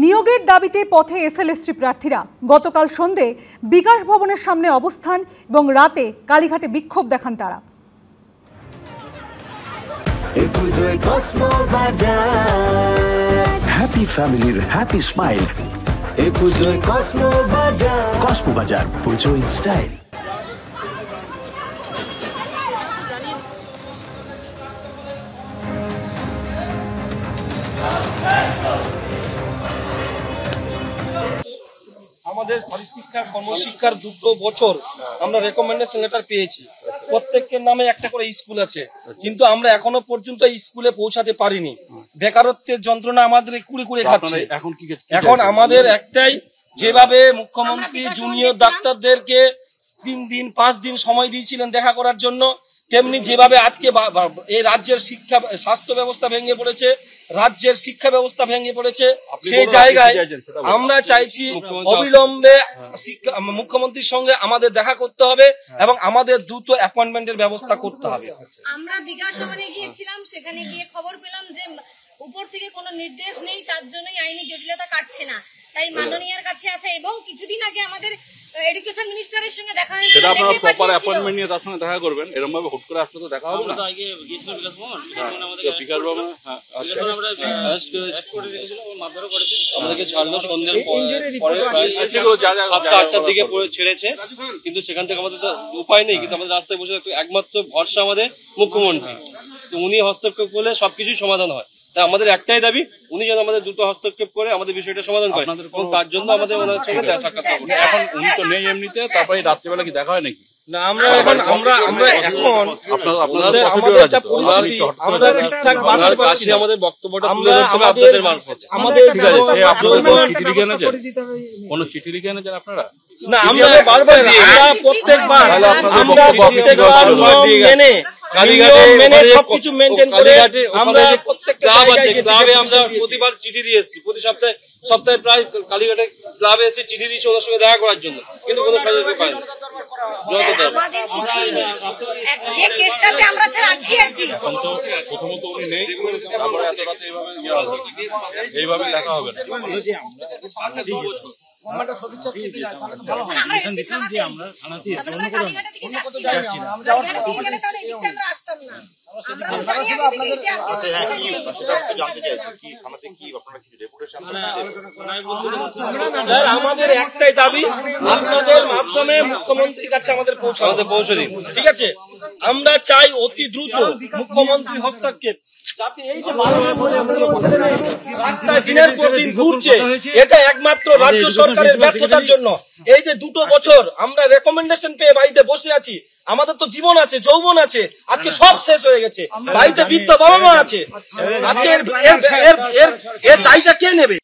নিয়োগের দাবিতে পথে এসএলএসটি প্রার্থীরা গতকাল সন্ধ্যে বিকাশ ভবনের সামনে অবস্থান এবং রাতে কালীঘাটে বিক্ষোভ দেখান তারা। হ্যাপি ফ্যামিলির হ্যাপি স্মাইল। কসমো বাজার, পুজো ইন স্টাইল। আমাদের শারীরশিক্ষা কর্মশিক্ষার 2 বছর আমরা রেকমেন্ডেশন লেটার পেয়েছি। প্রত্যেকের নামে একটা করে স্কুল আছে, কিন্তু আমরা এখনো পর্যন্ত স্কুলে পৌঁছাতে পারিনি। বেকারত্বের যন্ত্রণা আমাদের কুড়ি কুড়ি খাচ্ছে। এখন আমাদের একটাই, যেভাবে মুখ্যমন্ত্রী জুনিয়র ডাক্তারদেরকে 3 দিন 5 দিন সময় দিয়েছিলেন দেখা করার জন্য, তেমনি যেভাবে আজকে এই রাজ্যের স্বাস্থ্য ব্যবস্থা ভেঙে পড়েছে, রাজ্যের শিক্ষা ব্যবস্থা ভেঙে পড়েছে, সেই জায়গায় আমরা চাইছি অবিলম্বে মুখ্যমন্ত্রীর সঙ্গে আমাদের দেখা করতে হবে এবং আমাদের দ্রুত অ্যাপয়েন্টমেন্টের ব্যবস্থা করতে হবে। আমরা বিকাশ ভবনে গিয়েছিলাম, সেখানে গিয়ে খবর পেলাম যে উপর থেকে কোনো নির্দেশ নেই, তার জন্যই আইনি জটিলতা কাটছে না। তাই মাননীয়ের কাছে আছে এবং কিছুদিন আগে আমাদের এডুকেশন মিনিস্টারের সঙ্গে দেখা হয়েছিল। সেটা আপনারা প্রপার অ্যাপয়েন্টমেন্ট নিয়ে তার সঙ্গে দেখা করবেন, এরকম ভাবে হুট করে আসলে তো দেখা হবে না। আগে গিয়েছিলাম বিকাশ ভবন, আমাদের বিকাশ ভবন আচ্ছা আমরা অ্যারেস্ট করে রেখেছিল, মারধরও করেছে, আমাদেরকে ছাড়লো সন্ধ্যার পরে 7-8টার দিকে ছেড়েছে। কিন্তু সেখান থেকে আমাদের তো উপায় নেই, কিন্তু আমাদের রাস্তায় বসে একমাত্র ভরসা আমাদের মুখ্যমন্ত্রী। তো উনি হস্তক্ষেপ করলে সবকিছুই সমাধান হয়। তাই আমাদের একটাই দাবি, উনি যেন আমাদের দ্রুত হস্তক্ষেপ করে আমাদের বিষয়টা সমাধান করে, এবং তার জন্য আমাদের ওনার সঙ্গে সাক্ষাৎ করবো। এখন উনি তো নেই এমনিতে, তারপরে রাত্রিবেলা কি দেখা হয় নাকি? না, আমরা এখন আমাদের বক্তব্যটা তুলে ধরতে হবে আপনাদের মারফত। আমাদের চিঠি লিখে এনেছেন, কোন চিঠি লিখে এনেছেন আপনারা? না, আমরা প্রত্যেকবার সবকিছু মেনটেন করে আমরা প্রতিবার চিঠি দিয়ে এসেছি। প্রতি সপ্তাহে প্রায় কালীঘাটে ক্লাবে এসে চিঠি দিয়েছি ওনার সঙ্গে দেখা করার জন্য, কিন্তু কোনো সহযোগিতা পাইনি। প্রথমত উনি নেই, তারপরে এত রাতে এইভাবে দেখা হবে না। আমাদের একটাই দাবি, আপনাদের মাধ্যমে মুখ্যমন্ত্রীর কাছে আমাদের পৌঁছে দিন, ঠিক আছে? আমরা চাই অতি দ্রুত মুখ্যমন্ত্রী হস্তক্ষেপ, যাতে এই যে রাস্তায় দিনের পর দিন ঘুরছে, এটা একমাত্র রাজ্য সরকারের ব্যর্থতার জন্য। এই যে 2 বছর আমরা রেকমেন্ডেশন পেয়ে বাড়িতে বসে আছি, আমাদের তো জীবন আছে, যৌবন আছে, আজকে সব শেষ হয়ে গেছে। বাড়িতে বৃদ্ধ বাবা মা আছে, আজকে এর দায়টা কে নেবে?